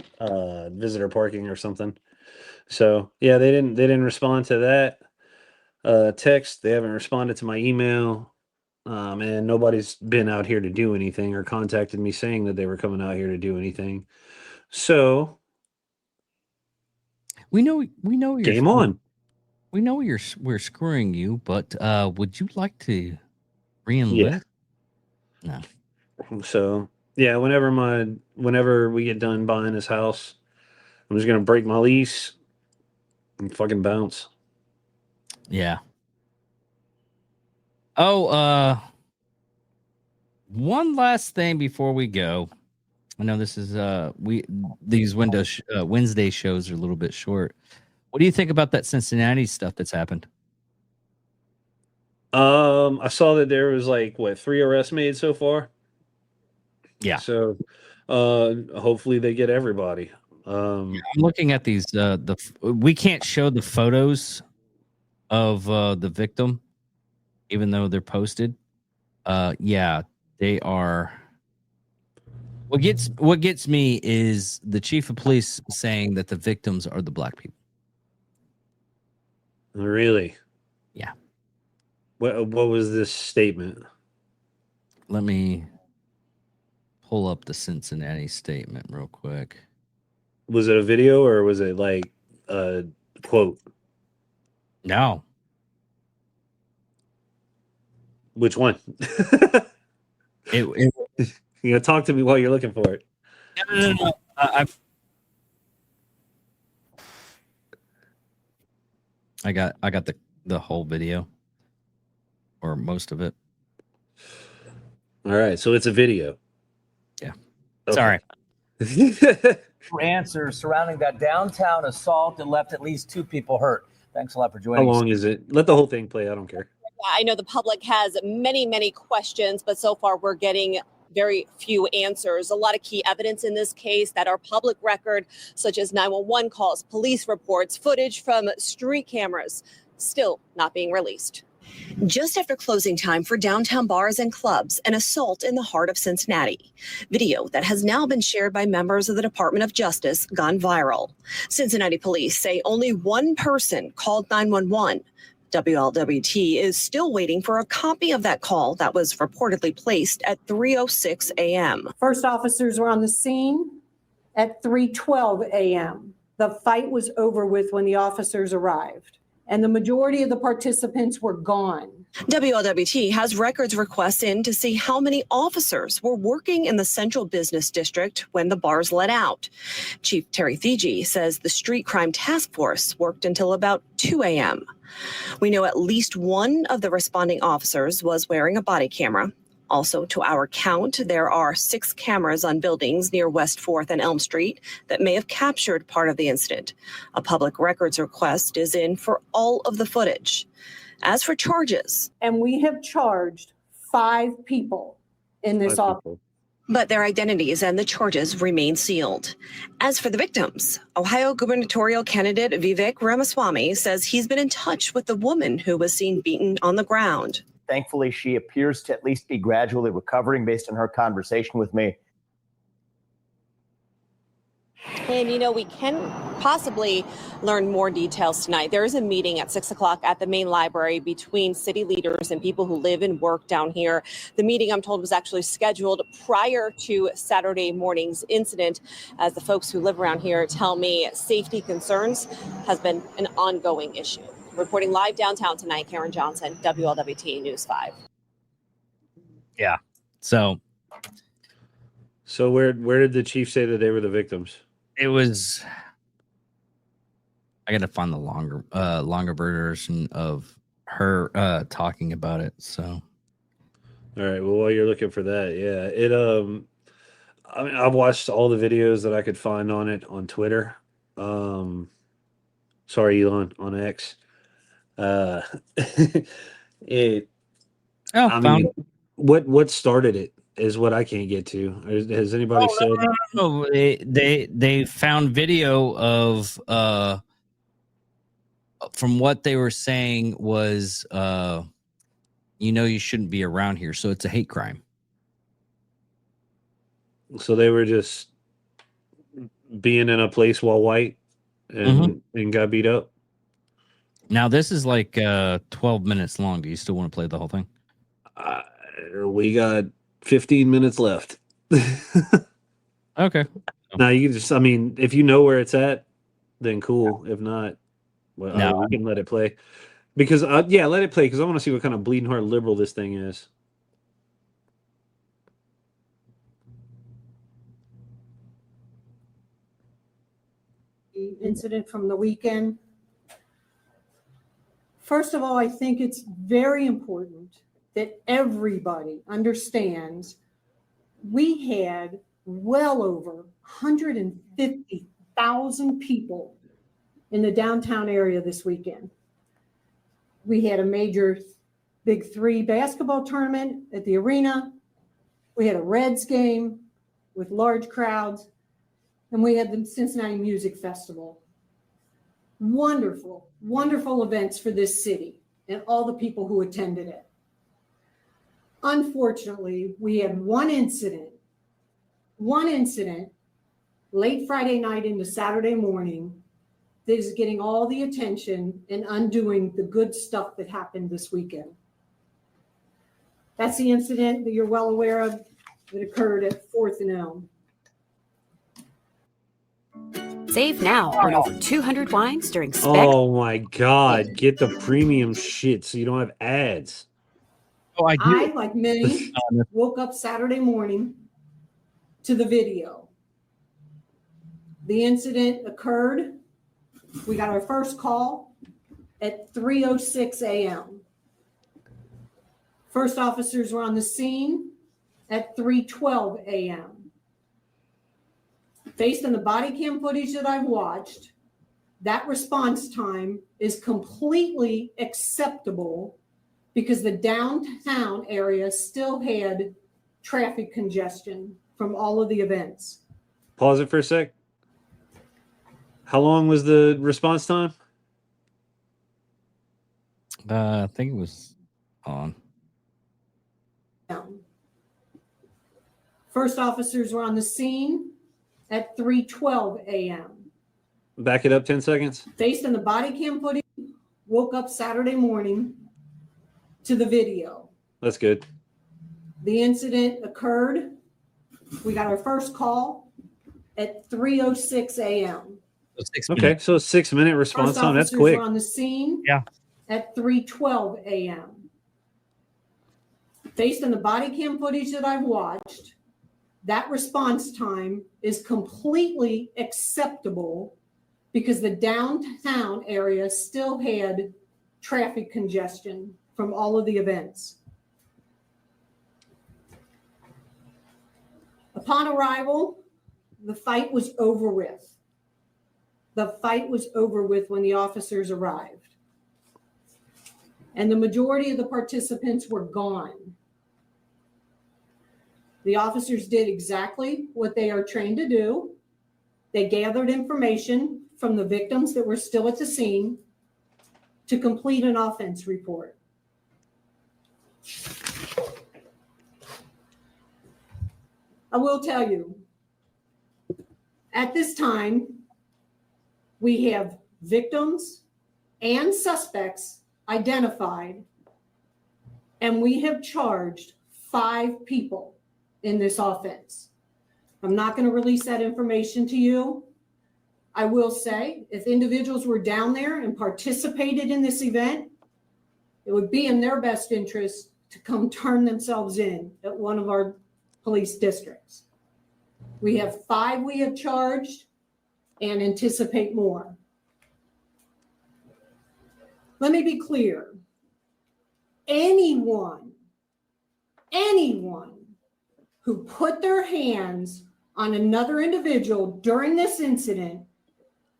[SPEAKER 2] visitor parking or something. So yeah, they didn't respond to that. text. They haven't responded to my email. And nobody's been out here to do anything or contacted me saying that they were coming out here to do anything. So
[SPEAKER 1] We know you're
[SPEAKER 2] game on.
[SPEAKER 1] We know we're screwing you, but would you like to re-enlist? No.
[SPEAKER 2] So yeah, whenever we get done buying this house, I'm just gonna break my lease and fucking bounce.
[SPEAKER 1] Yeah. Oh, one last thing before we go. I know this is these Wednesday shows are a little bit short. What do you think about that Cincinnati stuff that's happened?
[SPEAKER 2] I saw that there was like 3 arrests made so far.
[SPEAKER 1] Yeah.
[SPEAKER 2] So hopefully they get everybody.
[SPEAKER 1] I'm looking at these we can't show the photos of the victim even though they're posted. Yeah, they are. What gets me is the chief of police saying that the victims are the black people.
[SPEAKER 2] Really?
[SPEAKER 1] Yeah.
[SPEAKER 2] What was this statement?
[SPEAKER 1] Let me pull up the Cincinnati statement real quick.
[SPEAKER 2] Was it a video or was it like a quote?
[SPEAKER 1] No.
[SPEAKER 2] Which one?
[SPEAKER 1] It
[SPEAKER 2] You gotta talk to me while you're looking for it.
[SPEAKER 1] no. I got the whole video or most of it.
[SPEAKER 2] All right, so it's a video.
[SPEAKER 1] Yeah.
[SPEAKER 2] Okay.
[SPEAKER 1] Sorry.
[SPEAKER 8] Answers surrounding that downtown assault that left at least 2 people hurt. Thanks a lot for
[SPEAKER 2] How
[SPEAKER 8] joining us.
[SPEAKER 2] long is it? Let the whole thing play. I don't care.
[SPEAKER 9] I know the public has many questions, but so far we're getting very few answers. A lot of key evidence in this case that are public record, such as 911 calls, police reports, footage from street cameras, still not being released. Just after closing time for downtown bars and clubs, an assault in the heart of Cincinnati. Video that has now been shared by members of the Department of Justice gone viral. Cincinnati police say only one person called 911. WLWT is still waiting for a copy of that call that was reportedly placed at 3:06 a.m.
[SPEAKER 10] First officers were on the scene at 3:12 a.m. The fight was over with when the officers arrived, and the majority of the participants were gone.
[SPEAKER 9] WLWT has records requests in to see how many officers were working in the central business district when the bars let out. Chief Terry Thigi says the street crime task force worked until about 2 a.m. We know at least one of the responding officers was wearing a body camera. Also, to our count, there are 6 cameras on buildings near West 4th and Elm Street that may have captured part of the incident. A public records request is in for all of the footage. As for charges,
[SPEAKER 10] And we have charged 5 people in this office.
[SPEAKER 9] but their identities and the charges remain sealed. As for the victims, Ohio gubernatorial candidate Vivek Ramaswamy says he's been in touch with the woman who was seen beaten on the ground.
[SPEAKER 8] Thankfully, she appears to at least be gradually recovering based on her conversation with me.
[SPEAKER 9] And, we can possibly learn more details tonight. There is a meeting at 6 o'clock at the main library between city leaders and people who live and work down here. The meeting, I'm told, was actually scheduled prior to Saturday morning's incident. As the folks who live around here tell me, safety concerns has been an ongoing issue. Reporting live downtown tonight, Karen Johnson, WLWT News 5.
[SPEAKER 1] Yeah. So
[SPEAKER 2] where did the chief say that they were the victims?
[SPEAKER 1] it was. I got to find the longer version of her talking about it. So,
[SPEAKER 2] all right. Well, while you're looking for that, I mean, I've watched all the videos that I could find on it on Twitter. Sorry, Elon, on X. What started it is what I can't get to. Has anybody said?
[SPEAKER 1] No, they found video of from what they were saying was you shouldn't be around here, so it's a hate crime.
[SPEAKER 2] So they were just being in a place while white and got beat up.
[SPEAKER 1] Now this is like 12 minutes long. Do you still want to play the whole thing?
[SPEAKER 2] We got 15 minutes left.
[SPEAKER 1] Okay.
[SPEAKER 2] Now you can just, I mean, if you know where it's at, then cool. If not, well,
[SPEAKER 1] No.
[SPEAKER 2] we can let it play. Because, yeah, let it play because I want to see what kind of bleeding heart liberal this thing is.
[SPEAKER 10] The incident from the weekend. First of all, I think it's very important that everybody understands we had well over 150,000 people in the downtown area this weekend. We had a major Big Three basketball tournament at the arena. We had a Reds game with large crowds, and we had the Cincinnati Music Festival. Wonderful, wonderful events for this city and all the people who attended it. Unfortunately, we had one incident late Friday night into Saturday morning that is getting all the attention and undoing the good stuff that happened this weekend. That's the incident that you're well aware of that occurred at 4th and Elm.
[SPEAKER 11] Save now on over 200 wines during Spec.
[SPEAKER 2] Oh my God. Get the premium shit so you don't have ads.
[SPEAKER 1] Oh, I do.
[SPEAKER 10] I, like many, woke up Saturday morning to the video. The incident occurred. We got our first call at 3:06 a.m. First officers were on the scene at 3:12 a.m. Based on the body cam footage that I've watched, that response time is completely acceptable because the downtown area still had traffic congestion from all of the events.
[SPEAKER 2] Pause it for a sec. How long was the response time?
[SPEAKER 1] I think it was on.
[SPEAKER 10] First officers were on the scene at 3:12 a.m.
[SPEAKER 2] Back it up 10 seconds.
[SPEAKER 10] Based on the body cam footage, woke up Saturday morning to the video.
[SPEAKER 2] That's good.
[SPEAKER 10] The incident occurred. We got our first call at 3:06 a.m.
[SPEAKER 2] Okay, so a 6-minute response
[SPEAKER 10] First
[SPEAKER 2] time. That's
[SPEAKER 10] officers
[SPEAKER 2] quick.
[SPEAKER 10] were on the scene at 3:12 a.m. Based on the body cam footage that I've watched, that response time is completely acceptable because the downtown area still had traffic congestion from all of the events. Upon arrival, the fight was over with. The fight was over with when the officers arrived. And the majority of the participants were gone. The officers did exactly what they are trained to do. They gathered information from the victims that were still at the scene to complete an offense report. I will tell you, at this time, we have victims and suspects identified, and we have charged 5 people in this offense. I'm not going to release that information to you. I will say, if individuals were down there and participated in this event, it would be in their best interest to come turn themselves in at one of our police districts. We have 5 we have charged and anticipate more. Let me be clear. Anyone who put their hands on another individual during this incident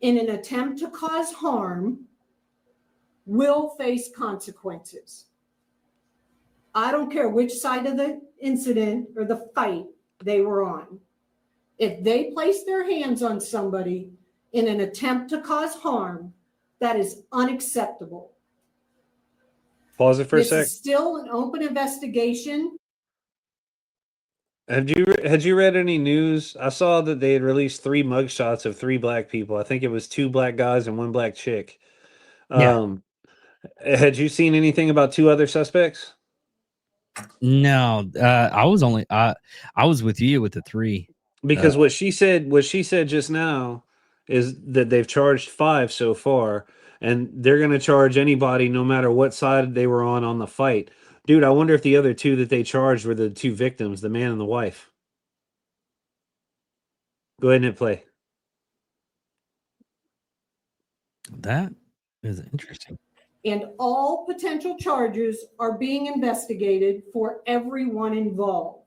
[SPEAKER 10] in an attempt to cause harm will face consequences. I don't care which side of the incident or the fight they were on. If they place their hands on somebody in an attempt to cause harm, that is unacceptable.
[SPEAKER 2] Pause it for a
[SPEAKER 10] This
[SPEAKER 2] sec.
[SPEAKER 10] is still an open investigation.
[SPEAKER 2] Had you read any news? I saw that they had released 3 mugshots of 3 black people. I think it was 2 black guys and 1 black chick.
[SPEAKER 1] Yeah.
[SPEAKER 2] Had you seen anything about 2 other suspects?
[SPEAKER 1] No, I was with you with the 3.
[SPEAKER 2] Because what she said just now is that they've charged 5 so far, and they're going to charge anybody no matter what side they were on the fight. Dude, I wonder if the other 2 that they charged were the 2 victims, the man and the wife. Go ahead and hit play.
[SPEAKER 1] That is interesting.
[SPEAKER 10] And all potential charges are being investigated for everyone involved.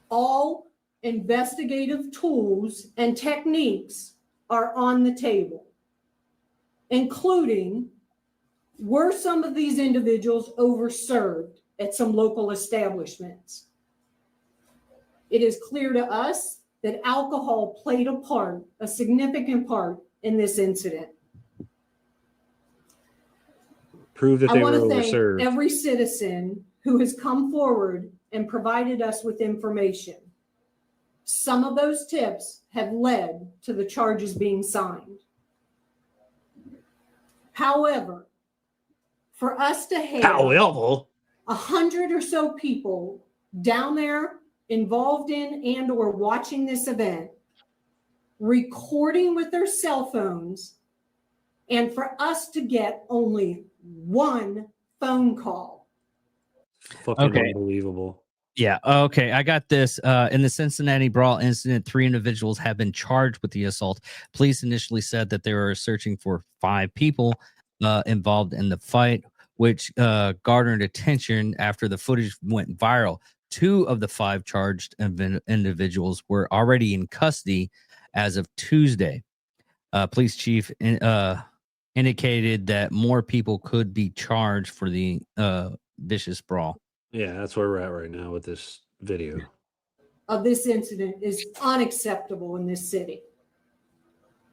[SPEAKER 10] All investigative tools and techniques are on the table, including, were some of these individuals overserved at some local establishments? It is clear to us that alcohol played a significant part in this incident.
[SPEAKER 2] Prove that
[SPEAKER 10] I
[SPEAKER 2] they
[SPEAKER 10] want
[SPEAKER 2] were
[SPEAKER 10] to thank
[SPEAKER 2] overserved.
[SPEAKER 10] every citizen who has come forward and provided us with information. Some of those tips have led to the charges being signed. However, for us to have 100 or so people down there involved in and or watching this event, recording with their cell phones, and for us to get only 1 phone call.
[SPEAKER 2] Fucking
[SPEAKER 1] Okay.
[SPEAKER 2] unbelievable.
[SPEAKER 1] Yeah. Okay. I got this. In the Cincinnati brawl incident, 3 individuals have been charged with the assault. Police initially said that they were searching for 5 people involved in the fight, which garnered attention after the footage went viral. 2 of the 5 charged individuals were already in custody as of Tuesday. Police chief indicated that more people could be charged for the vicious brawl.
[SPEAKER 2] Yeah, that's where we're at right now with this video.
[SPEAKER 10] Of this incident is unacceptable in this city.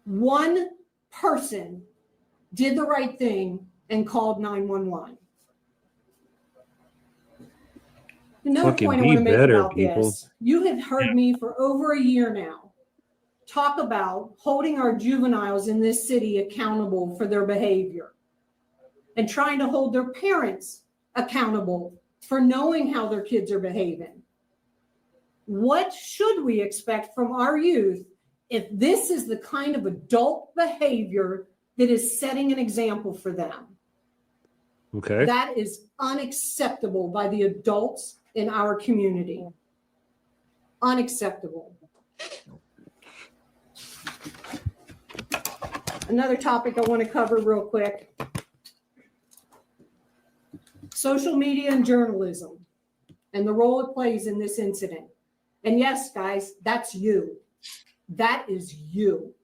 [SPEAKER 10] 1 person did the right thing and called 911. Another
[SPEAKER 2] Fucking
[SPEAKER 10] point I
[SPEAKER 2] be
[SPEAKER 10] want to make
[SPEAKER 2] better,
[SPEAKER 10] about
[SPEAKER 2] people.
[SPEAKER 10] this, you have heard me for over a year now talk about holding our juveniles in this city accountable for their behavior and trying to hold their parents accountable for knowing how their kids are behaving. What should we expect from our youth if this is the kind of adult behavior that is setting an example for them?
[SPEAKER 2] Okay.
[SPEAKER 10] That is unacceptable by the adults in our community. Unacceptable. Another topic I want to cover real quick. Social media and journalism and the role it plays in this incident. And yes, guys, that's you. That is you.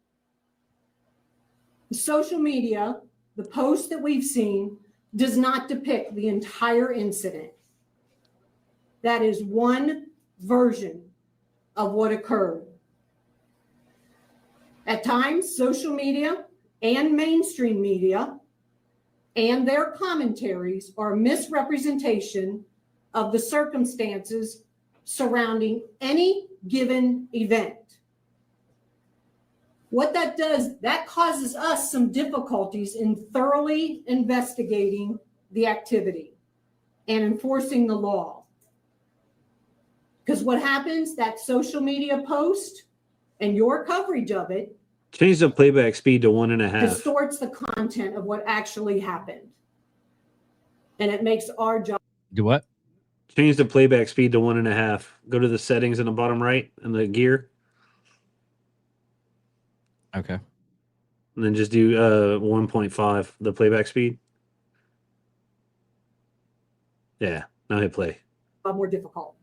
[SPEAKER 10] The social media, the post that we've seen, does not depict the entire incident. That is one version of what occurred. At times, social media and mainstream media and their commentaries are a misrepresentation of the circumstances surrounding any given event. What that does, that causes us some difficulties in thoroughly investigating the activity and enforcing the law. Because what happens, that social media post and your coverage of it
[SPEAKER 2] Change the playback speed to 1.5.
[SPEAKER 10] distorts the content of what actually happened. And it makes our job.
[SPEAKER 1] Do what?
[SPEAKER 2] Change the playback speed to 1.5. Go to the settings in the bottom right and the gear.
[SPEAKER 1] Okay.
[SPEAKER 2] And then just do 1.5, the playback speed. Yeah. Now hit play.
[SPEAKER 10] More difficult.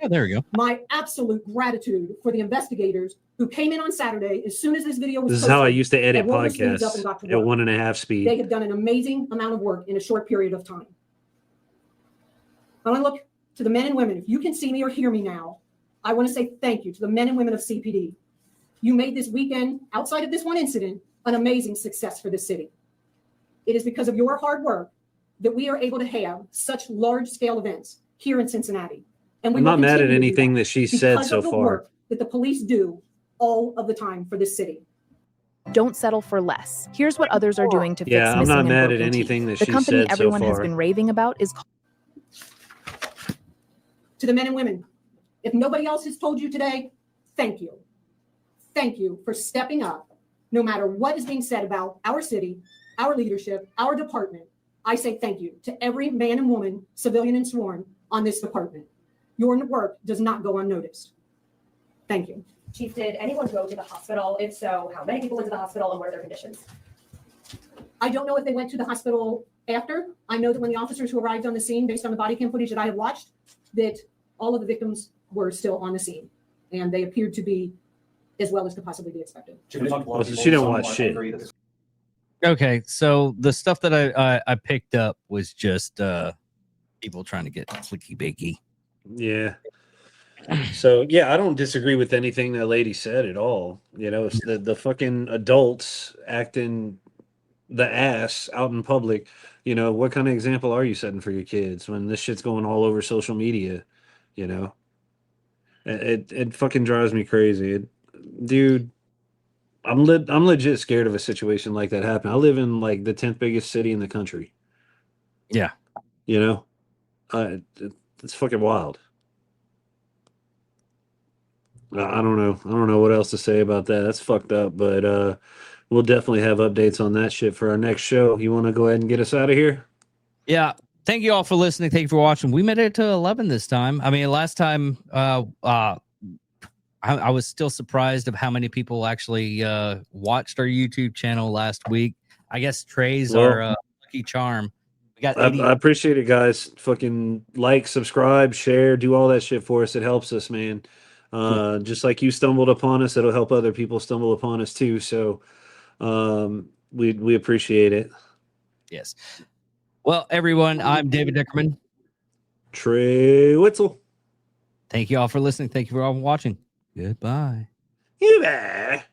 [SPEAKER 1] Yeah, there we go.
[SPEAKER 10] My absolute gratitude for the investigators who came in on Saturday as soon as this video was
[SPEAKER 2] This is
[SPEAKER 10] posted.
[SPEAKER 2] how I used to edit
[SPEAKER 10] and rolled their sleeves up and
[SPEAKER 2] podcasts
[SPEAKER 10] got to
[SPEAKER 2] at
[SPEAKER 10] work.
[SPEAKER 2] 1.5 speed.
[SPEAKER 10] They have done an amazing amount of work in a short period of time. I want to look to the men and women. If you can see me or hear me now, I want to say thank you to the men and women of CPD. You made this weekend, outside of this one incident, an amazing success for the city. It is because of your hard work that we are able to have such large-scale events here in Cincinnati. And we
[SPEAKER 2] I'm
[SPEAKER 10] will
[SPEAKER 2] not mad at
[SPEAKER 10] continue to do
[SPEAKER 2] anything
[SPEAKER 10] that
[SPEAKER 2] that she said
[SPEAKER 10] because
[SPEAKER 2] so
[SPEAKER 10] of the
[SPEAKER 2] far.
[SPEAKER 10] work that the police do all of the time for this city.
[SPEAKER 12] Don't settle for less. Here's what others are doing to
[SPEAKER 2] Yeah,
[SPEAKER 12] fix
[SPEAKER 2] I'm
[SPEAKER 12] missing
[SPEAKER 2] not
[SPEAKER 12] and
[SPEAKER 2] mad at
[SPEAKER 12] broken
[SPEAKER 2] anything
[SPEAKER 12] teeth.
[SPEAKER 2] that
[SPEAKER 12] The
[SPEAKER 2] she
[SPEAKER 12] company
[SPEAKER 2] said so
[SPEAKER 12] everyone has
[SPEAKER 2] far.
[SPEAKER 12] been raving about is
[SPEAKER 10] To the men and women, if nobody else has told you today, thank you. Thank you for stepping up. No matter what is being said about our city, our leadership, our department, I say thank you to every man and woman, civilian and sworn, on this department. Your work does not go unnoticed. Thank you.
[SPEAKER 13] Chief, did anyone go to the hospital? If so, how many people went to the hospital and what are their conditions?
[SPEAKER 10] I don't know if they went to the hospital after. I know that when the officers who arrived on the scene, based on the body cam footage that I have watched, that all of the victims were still on the scene and they appeared to be as well as could possibly be expected.
[SPEAKER 2] She didn't watch shit.
[SPEAKER 1] Okay, so the stuff that I picked up was just people trying to get clicky biggy.
[SPEAKER 2] Yeah. So yeah, I don't disagree with anything that lady said at all. You know, it's the fucking adults acting the ass out in public. You know, what kind of example are you setting for your kids when this shit's going all over social media? You know, it fucking drives me crazy, dude. I'm legit scared of a situation like that happening. I live in like the 10th biggest city in the country.
[SPEAKER 1] Yeah,
[SPEAKER 2] you know, it's fucking wild. I don't know. I don't know what else to say about that. That's fucked up, but we'll definitely have updates on that shit for our next show. You want to go ahead and get us out of here?
[SPEAKER 1] Yeah. Thank you all for listening. Thank you for watching. We made it to 11 this time. I mean, last time I was still surprised of how many people actually watched our YouTube channel last week. I guess Trey's our lucky charm. We got 80.
[SPEAKER 2] I appreciate it, guys. Fucking like, subscribe, share, do all that shit for us. It helps us, man. Just like you stumbled upon us, it'll help other people stumble upon us too. So we appreciate it.
[SPEAKER 1] Yes. Well, everyone, I'm David Deckerman.
[SPEAKER 2] Trey Witzel.
[SPEAKER 1] Thank you all for listening. Thank you for all watching. Goodbye.
[SPEAKER 2] Goodbye.